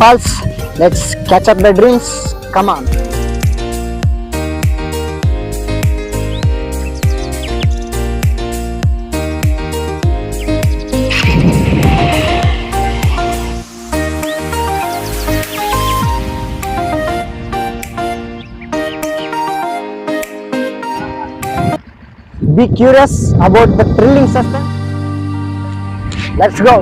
falls. Let's catch up the drinks. Come on. Be curious about the thrilling suspense. Let's go.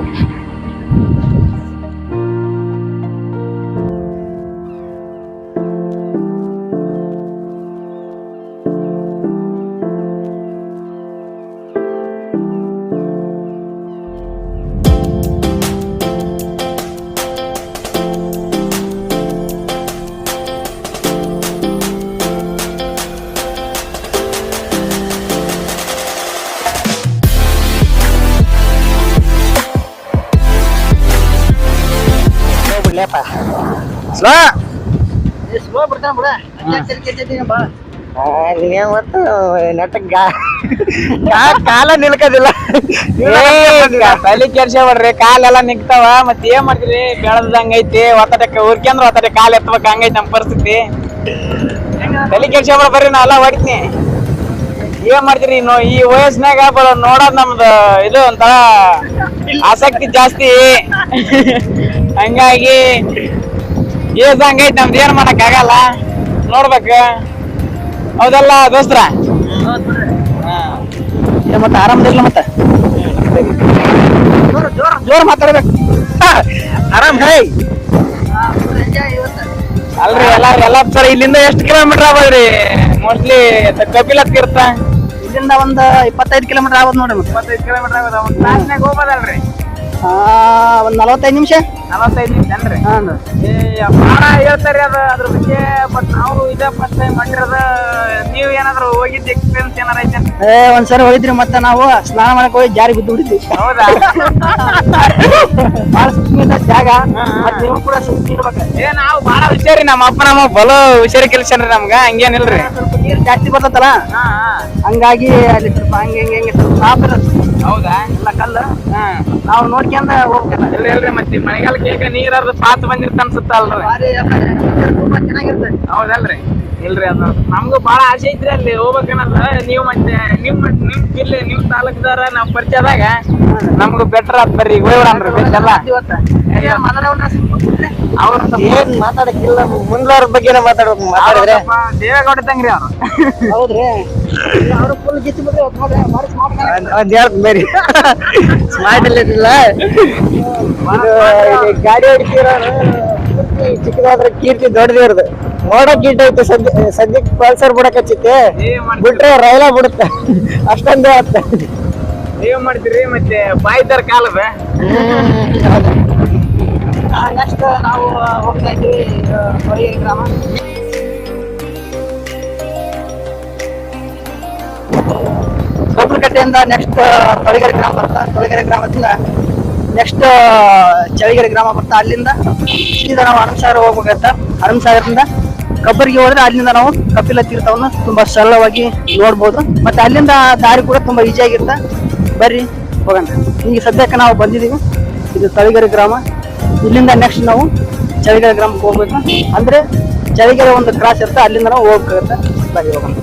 Slow ಬಿಡ್ತಾನ ಬಿಡ ಮತ್ತು ನೆಟ್ಟಗ್ ಕಾಲ ನಿಲ್ಕೋದಿಲ್ಲ. ತಲೆ ಕೆಡ್ಸ್ಯಾಡ್ರಿ, ಕಾಲೆಲ್ಲ ನಿಗ್ತಾವ. ಮತ್ ಏನ್ ಮಾಡ್ತೀರಿ, ಬೆಳದಂಗ ಐತಿ. ಒತ್ತಡಕ್ಕೆ ಉರ್ಕಂದ್ರ ಒತ್ತಡ ಕಾಲ್ ಎತ್ತಬೇಕು, ಹಂಗೈತಿ ನಮ್ ಪರಿಸ್ಥಿತಿ. ತಲೆ ಕೆಡ್ಸ್ಯಾಡ ಬರ್ರಿ, ನಾ ಎಲ್ಲ ಹೊಡಿತೀನಿ. ಏನ್ ಮಾಡ್ತೀರಿ, ಈ ವಯಸ್ಸಿನಾಗ ನೋಡೋದ್ ನಮ್ದು ಇದು ಒಂಥರ ಆಸಕ್ತಿ ಜಾಸ್ತಿ. ಹಂಗಾಗಿ ಏಜ್ ಹಂಗೈತಿ ನಮ್ದು, ಏನ್ ಮಾಡಕ್ ಆಗಲ್ಲ, ನೋಡ್ಬೇಕು. ಹೌದಲ್ಲ ದೋಸ್ತ್ರ? ಮತ್ತೆ ಆರಾಮದಿಲ್ಲ. ಮತ್ತೆ ಜೋರ್ ಮಾತಾಡ್ಬೇಕು. ಆರಾಮ್ ಹೈ ಅಲ್ರಿ ಎಲ್ಲ ಸರ್. ಇಲ್ಲಿಂದ ಎಷ್ಟು ಕಿಲೋಮೀಟರ್ ಆಗ್ಬೋದ್ರಿ? ಮೋಸ್ಟ್ಲಿ ಕಪಿಲತ್ ಇರ್ತ ಇಲ್ಲಿಂದ ಒಂದು 25 ಕಿಲೋಮೀಟರ್ ಆಗ್ಬೋದು ನೋಡ್ರಿ. 25 ಕಿಲೋಮೀಟರ್ ಆಗೋದ. ಒಂದ್ ತಾಸ್ನಾಗ ಹೋಗ್ಬೋದಲ್ರಿ? ಒಂದ್ 45 ನಿಮಿಷ. 45 ನಿಮಿಷ ಅನ್ರಿ? ಬಾಳ ಹೇಳ್ತಾರಿ ಅದ್ರ ಬಗ್ಗೆ. ಬಟ್ ನಾವು ಇದೇ ಫಸ್ಟ್ ಟೈಮ್ ಮಾಡಿರೋದ. ನೀವ್ ಏನಾದ್ರು ಹೋಗಿದ್ದ ಎಕ್ಸ್ಪೀರಿಯನ್ಸ್ ಏನಾರ ಐತೆ? ಒಂದ್ಸರಿ ಹೋಗಿದ್ರಿ. ಮತ್ತೆ ನಾವು ಸ್ನಾನ ಮಾಡಕ್ ಹೋಗಿ ಜಾರಿ ಬಿದ್ದು ಬಿಡಿದ್ವಿ. ಹೌದಾ? ಬಾಳ ಸುಸ್ಮಿತ ಜಾಗ. ನೀವು ಕೂಡ ಸುಸ್ತಿ ಇರ್ಬೇಕು. ನಾವು ಬಾಳ ಹುಷಾರಿ. ನಮ್ಮ ಅಪ್ಪ ನಮ್ಮ ಬಲು ಹುಷಾರಿ ಕೆಲ್ಸನ್ರಿ ನಮ್ಗ. ಹಂಗೇನಿಲ್ರಿ, ಸ್ವಲ್ಪ ನೀರ್ ಜಾಸ್ತಿ ಬರ್ತಲ್ಲ, ಹಂಗಾಗಿ ಅಲ್ಲಿ ಸ್ವಲ್ಪ ಹಂಗೆ ಸ್ವಲ್ಪ ಸಾಪ್ ಇರುತ್ತೆ. ಹೌದಾ? ಎಲ್ಲ ಕಲ್ಲು ನಾವು ನೋಡ್ಕೊಂಡ ಹೋಗ್ಬೇಕಲ್ಲ. ಇಲ್ರಿ, ಮತ್ತೆ ಮಳೆಗಾಲಕ್ಕೆ ಈಗ ನೀರಾದ ಪಾತ್ ಬಂದಿರ್ತ ಅನ್ಸುತ್ತ ಅಲ್ರಿ? ತುಂಬಾ ಚೆನ್ನಾಗಿರುತ್ತೆ. ಹೌದಲ್ರಿ? ಇಲ್ರಿ, ಅದು ನಮ್ಗೂ ಬಾಳ ಆಸೆ ಐತ್ರಿ ಅಲ್ಲಿ ಹೋಗ್ಬೇಕನ್ನದ. ನೀವು ಮತ್ತೆ ನಿಮ್ ಜಿಲ್ಲೆ, ನಿಮ್ ತಾಲೂಕ್ದಾರ ನಾವ್ ಪರಿಚಯದಾಗ ನಮ್ಗೂ ಬೆಟರ್ ಆತ್ ಬರ್ರಿ. ಹೋಗ್ಬಿಡನ್ರಿ ಬೆಟ್ಟೆಲ್ಲ. ಅವ್ರ ಏನ್ ಮಾತಾಡಕ್ಕಿಲ್ಲ, ಮುಂದ್ಲವ್ರ ಬಗ್ಗೆನೇ ಮಾತಾಡ್ಬೇಕು. ಮಾತಾಡಿದ್ರೆ ದೇವೇಗೌಡ ಇದ್ದಂಗ್ರಿ ಅವ್ರು. ಹೌದ್ರಿ? ಅವ್ರು ಫುಲ್ ಗಿಚ್ಚಿ ಬಿಡ್ರಿ. ಅದ್ ಹೇಳ್ತ ಬೇರೆ ಸ್ಮಾರ್ಟ್ ಇಲ್ಲ. ಗಾಡಿ ಹೊಡಿತೀರೋರು ಚಿಕ್ಕದಾದ್ರೆ ಕೀರ್ತಿ ದೊಡ್ಡದಿರೋದು. ನೋಡಕ್ ಕೀಟ ಐತೆ. ಸದ್ಯಕ್ಕೆ ಪಲ್ಸರ್ ಬಿಡಕ್ ಹಚ್ಚೈತೆ, ಬಿಟ್ರೆ ರೈಲ ಬಿಡುತ್ತೆ. ಅಷ್ಟೊಂದೇ ಆತ. ಏನ್ ಮಾಡ್ತೀರಿ ಮತ್ತೆ? ಬಾಯ್ದಾರ ಕಾಲದ. ನೆಕ್ಸ್ಟ್ ನಾವು ಹೋಗ್ತಾ ಇದ್ದೀವಿ ಹೊರಗೇರಿ ಗ್ರಾಮ. ಗೊಬ್ಬರಕಟ್ಟೆಯಿಂದ ನೆಕ್ಸ್ಟ್ ತೊಳಗೇರಿ ಗ್ರಾಮ ಬರ್ತಾ. ತೊಳಗೇರಿ ಗ್ರಾಮದಿಂದ ನೆಕ್ಸ್ಟ್ ಚಳಿಗೆರೆ ಗ್ರಾಮ ಬರ್ತಾ. ಅಲ್ಲಿಂದ ಸೀದಾ ನಾವು ಹನುಮಸಾಗರ ಹೋಗ್ಬೇಕಂತ. ಹನುಮಸಾಗರದಿಂದ ಕಬ್ಬರಿಗೆ ಹೋದ್ರೆ ಅಲ್ಲಿಂದ ನಾವು ಕಪಿಲ ತೀರ್ಥವನ್ನು ತುಂಬಾ ಸರಳವಾಗಿ ನೋಡ್ಬೋದು. ಮತ್ತೆ ಅಲ್ಲಿಂದ ದಾರಿ ಕೂಡ ತುಂಬಾ ಈಜಿ ಆಗಿರುತ್ತೆ. ಬರ್ರಿ ಹೋಗೋಣ. ಈಗ ಸದ್ಯಕ್ಕೆ ನಾವು ಬಂದಿದ್ದೀವಿ. ಇದು ತೊಳಗೇರಿ ಗ್ರಾಮ. ಇಲ್ಲಿಂದ ನೆಕ್ಸ್ಟ್ ನಾವು ಚಳಿಗೆರೆ ಗ್ರಾಮಕ್ಕೆ ಹೋಗ್ಬೇಕು. ಅಂದ್ರೆ ಚಳಿಗೆರೆ ಒಂದು ಕ್ರಾಸ್ ಇರುತ್ತೆ, ಅಲ್ಲಿಂದ ನಾವು ಹೋಗ್ಬೇಕಾಗತ್ತೆ. ಬರ್ರಿ ಹೋಗೋಣ.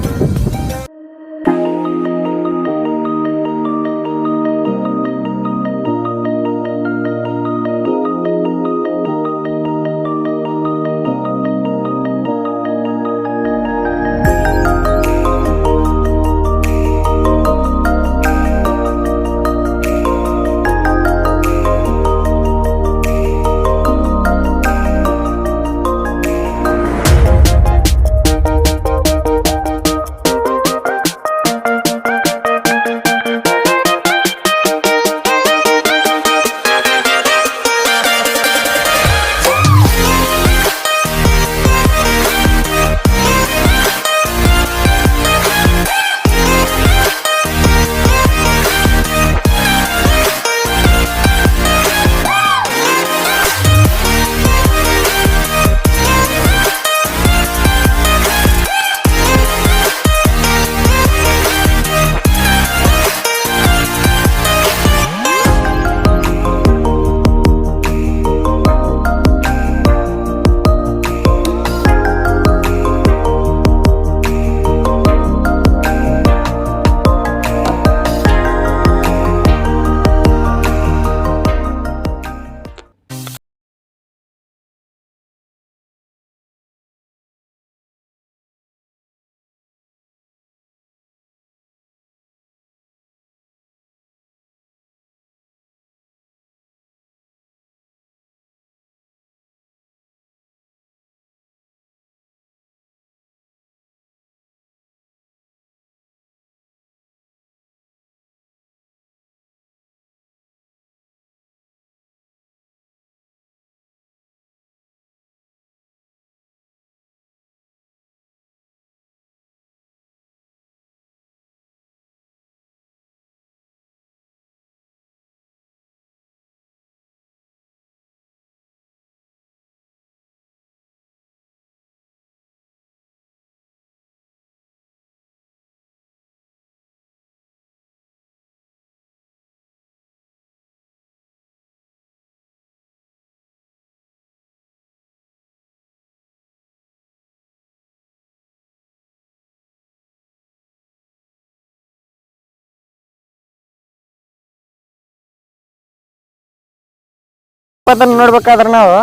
ಜಲಪಾತ ನೋಡ್ಬೇಕಾದ್ರೆ ನಾವು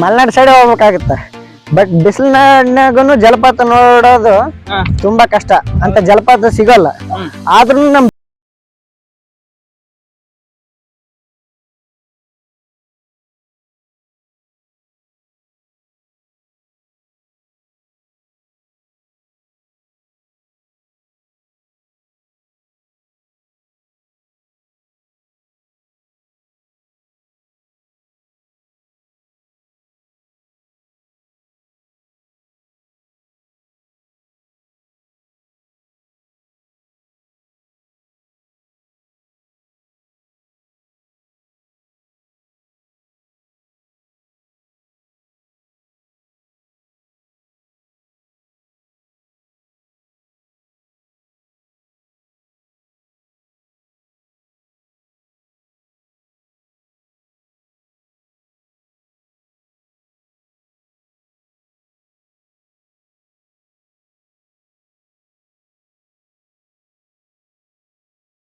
ಮಲೆನಾಡು ಸೈಡ್ ಹೋಗ್ಬೇಕಾಗತ್ತ. ಬಟ್ ಬಿಸಿಲಿನಾಗೂ ಜಲಪಾತ ನೋಡೋದು ತುಂಬಾ ಕಷ್ಟ, ಅಂತ ಜಲಪಾತ ಸಿಗಲ್ಲ. ಆದ್ರೂ ನಮ್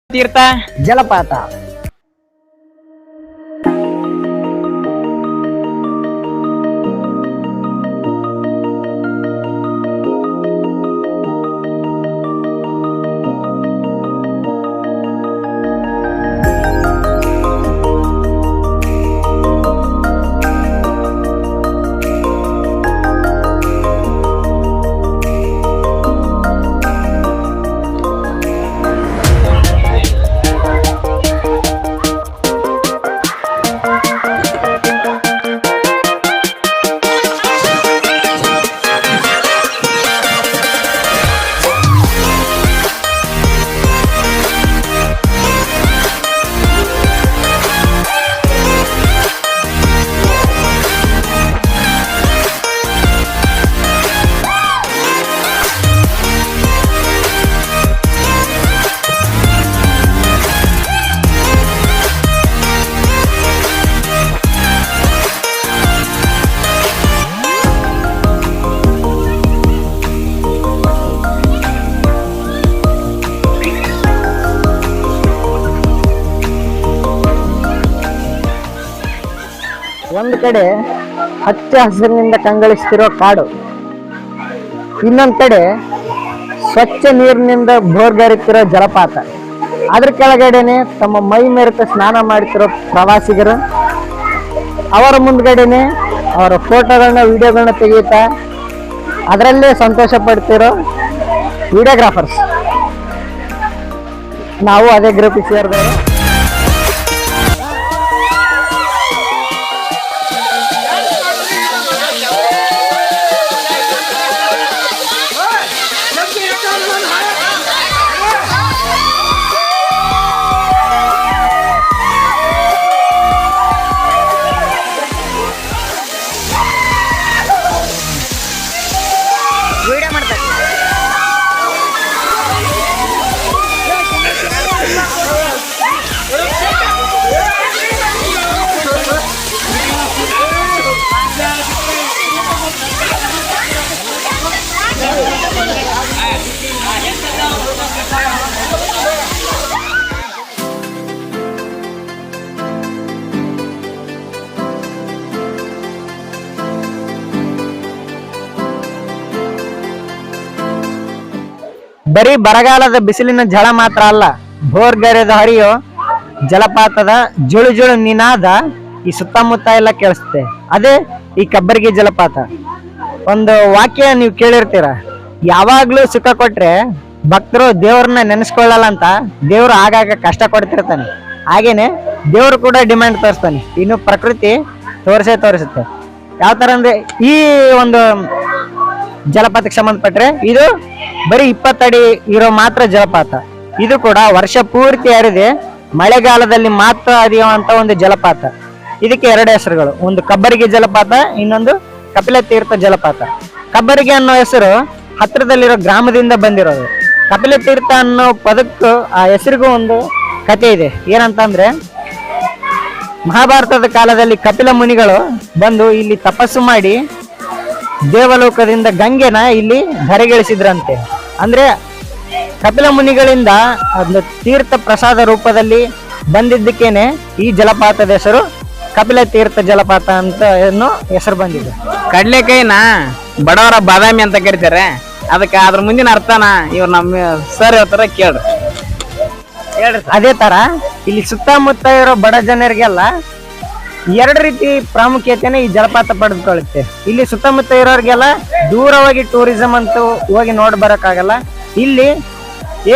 ತೀರ್ಥ ಜಲಪಾತ ಒಂದ್ ಕಡೆ ಹಚ್ಚ ಹಸಿರಿನಿಂದ ಕಂಗೊಳಿಸ್ತಿರೋ ಕಾಡು, ಇನ್ನೊಂದ್ ಕಡೆ ಸ್ವಚ್ಛ ನೀರಿನಿಂದ ಭೋರ್ಗರಿತಿರೋ ಜಲಪಾತ, ಅದ್ರ ಕೆಳಗಡೆನೆ ತಮ್ಮ ಮೈ ಮೆರೆತ ಸ್ನಾನ ಮಾಡ್ತಿರೋ ಪ್ರವಾಸಿಗರು, ಅವರ ಮುಂದ್ಗಡೆನೆ ಅವರ ಫೋಟೋಗಳನ್ನ ವಿಡಿಯೋಗಳನ್ನ ತೆಗೆಯುತ್ತಾ ಅದರಲ್ಲೇ ಸಂತೋಷ ಪಡ್ತಿರೋ ವಿಡಿಯೋಗ್ರಾಫರ್ಸ್. ನಾವು ಅದೇ ಗ್ರೂಪಿಗೆ ಸೇರಿದವರು. ಬರೀ ಬರಗಾಲದ ಬಿಸಿಲಿನ ಝಳ ಮಾತ್ರ ಅಲ್ಲ, ಭೋರ್ಗರೆದ ಹರಿಯೋ ಜಲಪಾತದ ಜುಳು ಜುಳು ನಿನಾದ ಈ ಸುತ್ತಮುತ್ತ ಎಲ್ಲ ಕೇಳಿಸುತ್ತೆ. ಅದೇ ಈ ಕಬ್ಬರ್ಗಿ ಜಲಪಾತ. ಒಂದು ವಾಕ್ಯ ನೀವು ಕೇಳಿರ್ತೀರ, ಯಾವಾಗ್ಲೂ ಸುಖ ಕೊಟ್ರೆ ಭಕ್ತರು ದೇವ್ರನ್ನ ನೆನೆಸ್ಕೊಳ್ಳಲ್ಲ ಅಂತ ದೇವ್ರು ಆಗಾಗ ಕಷ್ಟ ಕೊಡ್ತಿರ್ತಾನೆ. ಹಾಗೇನೆ ದೇವ್ರು ಕೂಡ ಡಿಮ್ಯಾಂಡ್ ತೋರಿಸ್ತಾನೆ, ಇನ್ನು ಪ್ರಕೃತಿ ತೋರಿಸುತ್ತೆ. ಯಾವ ತರ ಅಂದ್ರೆ ಈ ಒಂದು ಜಲಪಾತಕ್ಕೆ ಸಂಬಂಧಪಟ್ರೆ ಇದು ಬರೀ 20 ಅಡಿ ಇರೋ ಮಾತ್ರ ಜಲಪಾತ. ಇದು ಕೂಡ ವರ್ಷ ಪೂರ್ತಿ ಹರಿದೆ ಮಳೆಗಾಲದಲ್ಲಿ ಮಾತ್ರ ಹರಿಯುವಂತ ಒಂದು ಜಲಪಾತ. ಇದಕ್ಕೆ 2 ಹೆಸರುಗಳು, ಒಂದು ಕಬ್ಬರ್ಗಿ ಜಲಪಾತ, ಇನ್ನೊಂದು ಕಪಿಲ ತೀರ್ಥ ಜಲಪಾತ. ಕಬ್ಬರ್ಗಿ ಅನ್ನೋ ಹೆಸರು ಹತ್ರದಲ್ಲಿರೋ ಗ್ರಾಮದಿಂದ ಬಂದಿರೋದು. ಕಪಿಲ ತೀರ್ಥ ಅನ್ನೋ ಪದಕ್ಕೂ ಆ ಹೆಸರಿಗೂ ಒಂದು ಕಥೆ ಇದೆ. ಏನಂತಂದ್ರೆ, ಮಹಾಭಾರತದ ಕಾಲದಲ್ಲಿ ಕಪಿಲ ಮುನಿಗಳು ಬಂದು ಇಲ್ಲಿ ತಪಸ್ಸು ಮಾಡಿ ದೇವಲೋಕದಿಂದ ಗಂಗೆನ ಇಲ್ಲಿ ಧರೆಗಿಳಿಸಿದ್ರಂತೆ. ಅಂದ್ರೆ ಕಪಿಲ ಮುನಿಗಳಿಂದ ಒಂದು ತೀರ್ಥ ಪ್ರಸಾದ ರೂಪದಲ್ಲಿ ಬಂದಿದ್ದಕ್ಕೇನೆ ಈ ಜಲಪಾತದ ಹೆಸರು ಕಪಿಲ ತೀರ್ಥ ಜಲಪಾತ ಅಂತ ಏನೋ ಹೆಸರು ಬಂದಿದೆ. ಕಡ್ಲೆಕಾಯಿನ ಬಡವರ ಬಾದಾಮಿ ಅಂತ ಕರಿತಾರೆ. ಅದಕ್ಕೆ ಅದ್ರ ಮುಂದಿನ ಅರ್ಥನ ಇವ್ರು ನಮ್ಮ ಸರ್ ಹೇಳ್ತಾರ ಕೇಳ್ರಿ. ಅದೇ ತರ ಇಲ್ಲಿ ಸುತ್ತಮುತ್ತ ಇರೋ ಬಡ ಜನರಿಗೆಲ್ಲ ಎರಡು ರೀತಿ ಪ್ರಾಮುಖ್ಯತೆನ ಈ ಜಲಪಾತ ಪಡೆದುಕೊಳ್ಳುತ್ತೆ. ಇಲ್ಲಿ ಸುತ್ತಮುತ್ತ ಇರೋರಿಗೆಲ್ಲ ದೂರವಾಗಿ ಟೂರಿಸಂ ಅಂತೂ ಹೋಗಿ ನೋಡಿ ಬರೋಕ್ಕಾಗಲ್ಲ. ಇಲ್ಲಿ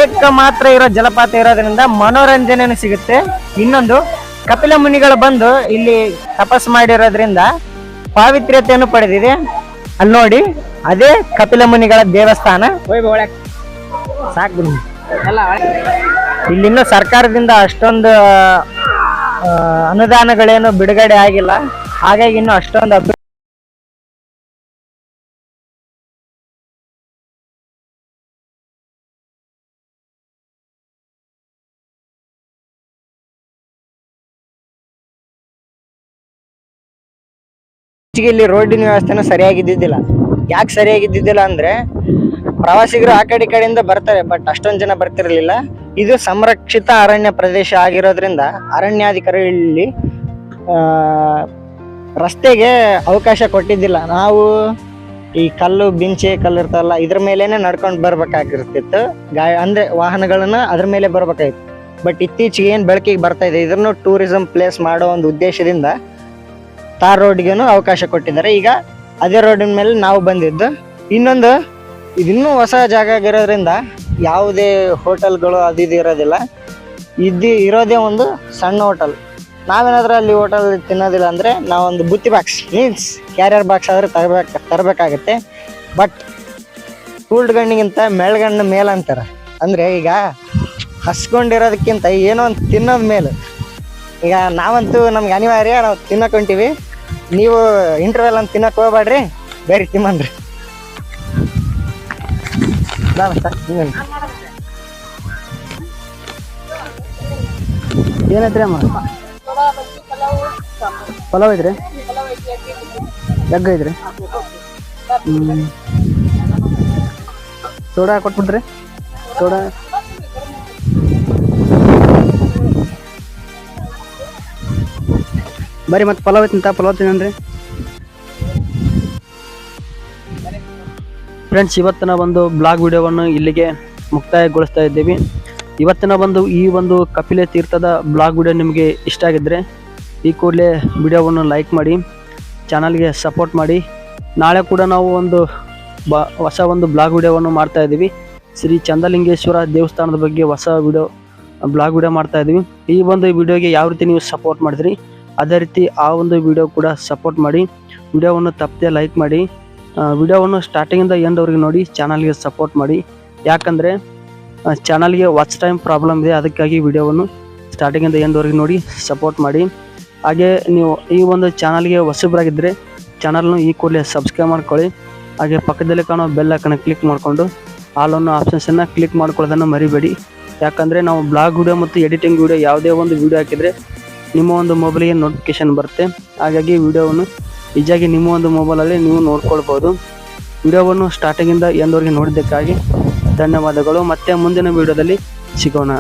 ಏಕ ಮಾತ್ರ ಇರೋ ಜಲಪಾತ ಇರೋದ್ರಿಂದ ಮನೋರಂಜನೆ ಸಿಗುತ್ತೆ. ಇನ್ನೊಂದು ಕಪಿಲ ಮುನಿಗಳು ಬಂದು ಇಲ್ಲಿ ತಪಸ್ ಮಾಡಿರೋದ್ರಿಂದ ಪಾವಿತ್ರ್ಯತೆಯನ್ನು ಪಡೆದಿದೆ. ಅಲ್ಲಿ ನೋಡಿ, ಅದೇ ಕಪಿಲ ಮುನಿಗಳ ದೇವಸ್ಥಾನ. ಸಾಕು. ಇಲ್ಲಿನ್ನೂ ಸರ್ಕಾರದಿಂದ ಅಷ್ಟೊಂದು ಅನುದಾನಗಳೇನು ಬಿಡುಗಡೆ ಆಗಿಲ್ಲ. ಹಾಗಾಗಿ ಇನ್ನು ಅಷ್ಟೊಂದು ಇಲ್ಲಿ ರೋಡಿನ ವ್ಯವಸ್ಥೆನೂ ಸರಿಯಾಗಿದ್ದಿದ್ದಿಲ್ಲ. ಯಾಕೆ ಸರಿಯಾಗಿದ್ದಿದ್ದಿಲ್ಲ ಅಂದ್ರೆ ಪ್ರವಾಸಿಗರು ಆ ಕಡೆ ಕಡೆಯಿಂದ ಬರ್ತಾರೆ, ಬಟ್ ಅಷ್ಟೊಂದು ಜನ ಬರ್ತಿರ್ಲಿಲ್ಲ. ಇದು ಸಂರಕ್ಷಿತ ಅರಣ್ಯ ಪ್ರದೇಶ ಆಗಿರೋದ್ರಿಂದ ಅರಣ್ಯಾಧಿಕಾರಿ ಇಲ್ಲಿ ರಸ್ತೆಗೆ ಅವಕಾಶ ಕೊಟ್ಟಿದ್ದಿಲ್ಲ. ನಾವು ಈ ಕಲ್ಲು ಬಿಂಚೆ ಕಲ್ಲು ಇರ್ತಲ್ಲ, ಇದ್ರ ಮೇಲೇನೆ ನಡ್ಕೊಂಡು ಬರ್ಬೇಕಾಗಿರ್ತಿತ್ತು. ಅಂದ್ರೆ ವಾಹನಗಳನ್ನ ಅದ್ರ ಮೇಲೆ ಬರ್ಬೇಕಾಗಿತ್ತು. ಬಟ್ ಇತ್ತೀಚೆಗೆ ಏನ್ ಬೆಳಕಿಗೆ ಬರ್ತಾ ಇದೆ, ಇದನ್ನು ಟೂರಿಸಂ ಪ್ಲೇಸ್ ಮಾಡೋ ಒಂದು ಉದ್ದೇಶದಿಂದ ತಾರ್ ರೋಡ್ಗೇನು ಅವಕಾಶ ಕೊಟ್ಟಿದ್ದಾರೆ. ಈಗ ಅದೇ ರೋಡಿನ ಮೇಲೆ ನಾವು ಬಂದಿದ್ದು. ಇನ್ನೊಂದು, ಇದಿನ್ನೂ ಹೊಸ ಜಾಗ ಆಗಿರೋದ್ರಿಂದ ಯಾವುದೇ ಹೋಟೆಲ್ಗಳು ಅದು ಇದು ಇರೋದಿಲ್ಲ. ಇರೋದೇ ಒಂದು ಸಣ್ಣ ಹೋಟೆಲ್. ನಾವೇನಾದ್ರೂ ಅಲ್ಲಿ ಹೋಟೆಲ್ ತಿನ್ನೋದಿಲ್ಲ ಅಂದರೆ ನಾವೊಂದು ಬುತ್ತಿ ಬಾಕ್ಸ್ ಮೀನ್ಸ್ ಕ್ಯಾರಿಯರ್ ಬಾಕ್ಸ್ ಆದರೂ ತರಬೇಕಾಗತ್ತೆ. But cooled ಗಣ್ಣಿಗಿಂತ ಮೆಳ್ಗಣ್ಣು ಮೇಲಂತಾರೆ. ಅಂದರೆ ಈಗ ಹಸ್ಕೊಂಡಿರೋದಕ್ಕಿಂತ ಏನೋ ಒಂದು ತಿನ್ನೋದು ಮೇಲು. ಈಗ ನಾವಂತೂ ನಮ್ಗೆ ಅನಿವಾರ್ಯ, ನಾವು ತಿನ್ನಕ್ಕೆ ಹೊಂಟೀವಿ. ನೀವು ಇಂಟರ್ವೆಲ್ ಅಂತ ತಿನ್ನಕ್ಕೆ ಹೋಗ್ಬೇಡ್ರಿ, ಬೇರೆ ತಿಮ್ಮನ್ರಿ. ಏನೈತ್ರಿ ಅಮ್ಮ? ಪಲಾವ್ ಐತ್ರಿ, ಎಗ್ ಐತ್ರಿ. ಸೋಡಾ ಕೊಟ್ಬಿಡ್ರಿ. ಸೋಡಾ ಬರೀ ಮತ್ತೆ ಪಲಾವ್ ಐತಿ, ಪಲಾವ್ ತಿನ್ನನ್ರಿ. ಫ್ರೆಂಡ್ಸ್, ಇವತ್ತಿನ ಒಂದು ಬ್ಲಾಗ್ ವಿಡಿಯೋವನ್ನು ಇಲ್ಲಿಗೆ ಮುಕ್ತಾಯಗೊಳಿಸ್ತಾ ಇದ್ದೀವಿ. ಇವತ್ತಿನ ಈ ಒಂದು ಕಪಿಲ ತೀರ್ಥದ ಬ್ಲಾಗ್ ವಿಡಿಯೋ ನಿಮಗೆ ಇಷ್ಟ ಆಗಿದ್ದರೆ ಈ ಕೂಡಲೇ ವಿಡಿಯೋವನ್ನು ಲೈಕ್ ಮಾಡಿ, ಚಾನಲ್ಗೆ ಸಪೋರ್ಟ್ ಮಾಡಿ. ನಾಳೆ ಕೂಡ ನಾವು ಹೊಸ ಒಂದು ಬ್ಲಾಗ್ ವಿಡಿಯೋವನ್ನು ಮಾಡ್ತಾ ಇದ್ದೀವಿ. ಶ್ರೀ ಚಂದ್ರಲಿಂಗೇಶ್ವರ ದೇವಸ್ಥಾನದ ಬಗ್ಗೆ ಹೊಸ ಬ್ಲಾಗ್ ವಿಡಿಯೋ ಮಾಡ್ತಾ ಇದ್ದೀವಿ. ಈ ಒಂದು ವಿಡಿಯೋಗೆ ಯಾವ ರೀತಿ ನೀವು ಸಪೋರ್ಟ್ ಮಾಡಿದ್ರಿ ಅದೇ ರೀತಿ ಆ ಒಂದು ವಿಡಿಯೋ ಕೂಡ ಸಪೋರ್ಟ್ ಮಾಡಿ. ವಿಡಿಯೋವನ್ನು ತಪ್ಪದೆ ಲೈಕ್ ಮಾಡಿ, ವಿಡಿಯೋವನ್ನು ಸ್ಟಾರ್ಟಿಂಗಿಂದ ಎಂಡ್ವರೆಗೆ ನೋಡಿ, ಚಾನಲ್ಗೆ ಸಪೋರ್ಟ್ ಮಾಡಿ. ಯಾಕಂದರೆ ಚಾನಲ್ಗೆ ವಾಚ್ ಟೈಮ್ ಪ್ರಾಬ್ಲಮ್ ಇದೆ, ಅದಕ್ಕಾಗಿ ವಿಡಿಯೋವನ್ನು ಸ್ಟಾರ್ಟಿಂಗಿಂದ ಎಂಡ್ವರೆಗೆ ನೋಡಿ ಸಪೋರ್ಟ್ ಮಾಡಿ. ಹಾಗೆ ನೀವು ಈ ಒಂದು ಚಾನಲ್ಗೆ ಹೊಸಬರಾಗಿದ್ದರೆ ಚಾನಲ್ನು ಈ ಕೂಡಲೇ ಸಬ್ಸ್ಕ್ರೈಬ್ ಮಾಡ್ಕೊಳ್ಳಿ. ಹಾಗೆ ಪಕ್ಕದಲ್ಲಿ ಕಾಣೋ ಬೆಲ್ ಐಕಾನ್ ಕ್ಲಿಕ್ ಮಾಡಿಕೊಂಡು ಆಲ್ ಅನ್ನೋ ಆಪ್ಷನ್ಸನ್ನು ಕ್ಲಿಕ್ ಮಾಡ್ಕೊಳ್ಳೋದನ್ನು ಮರಿಬೇಡಿ. ಯಾಕಂದರೆ ನಾವು ಬ್ಲಾಗ್ ವಿಡಿಯೋ ಮತ್ತು ಎಡಿಟಿಂಗ್ ವಿಡಿಯೋ ಯಾವುದೇ ಒಂದು ವಿಡಿಯೋ ಹಾಕಿದರೆ ನಿಮ್ಮ ಒಂದು ಮೊಬೈಲಿಗೆ ನೋಟಿಫಿಕೇಶನ್ ಬರುತ್ತೆ. ಹಾಗಾಗಿ ವಿಡಿಯೋವನ್ನು ಈಜಾಗಿ ನಿಮ್ಮ ಒಂದು ಮೊಬೈಲಲ್ಲಿ ನೀವು ನೋಡ್ಕೊಳ್ಬೋದು. ವಿಡಿಯೋವನ್ನು ಸ್ಟಾರ್ಟಿಂಗಿಂದ ಎಂದವರೆಗೆ ನೋಡಿದ್ದಕ್ಕಾಗಿ ಧನ್ಯವಾದಗಳು. ಮತ್ತೆ ಮುಂದಿನ ವಿಡಿಯೋದಲ್ಲಿ ಸಿಗೋಣ.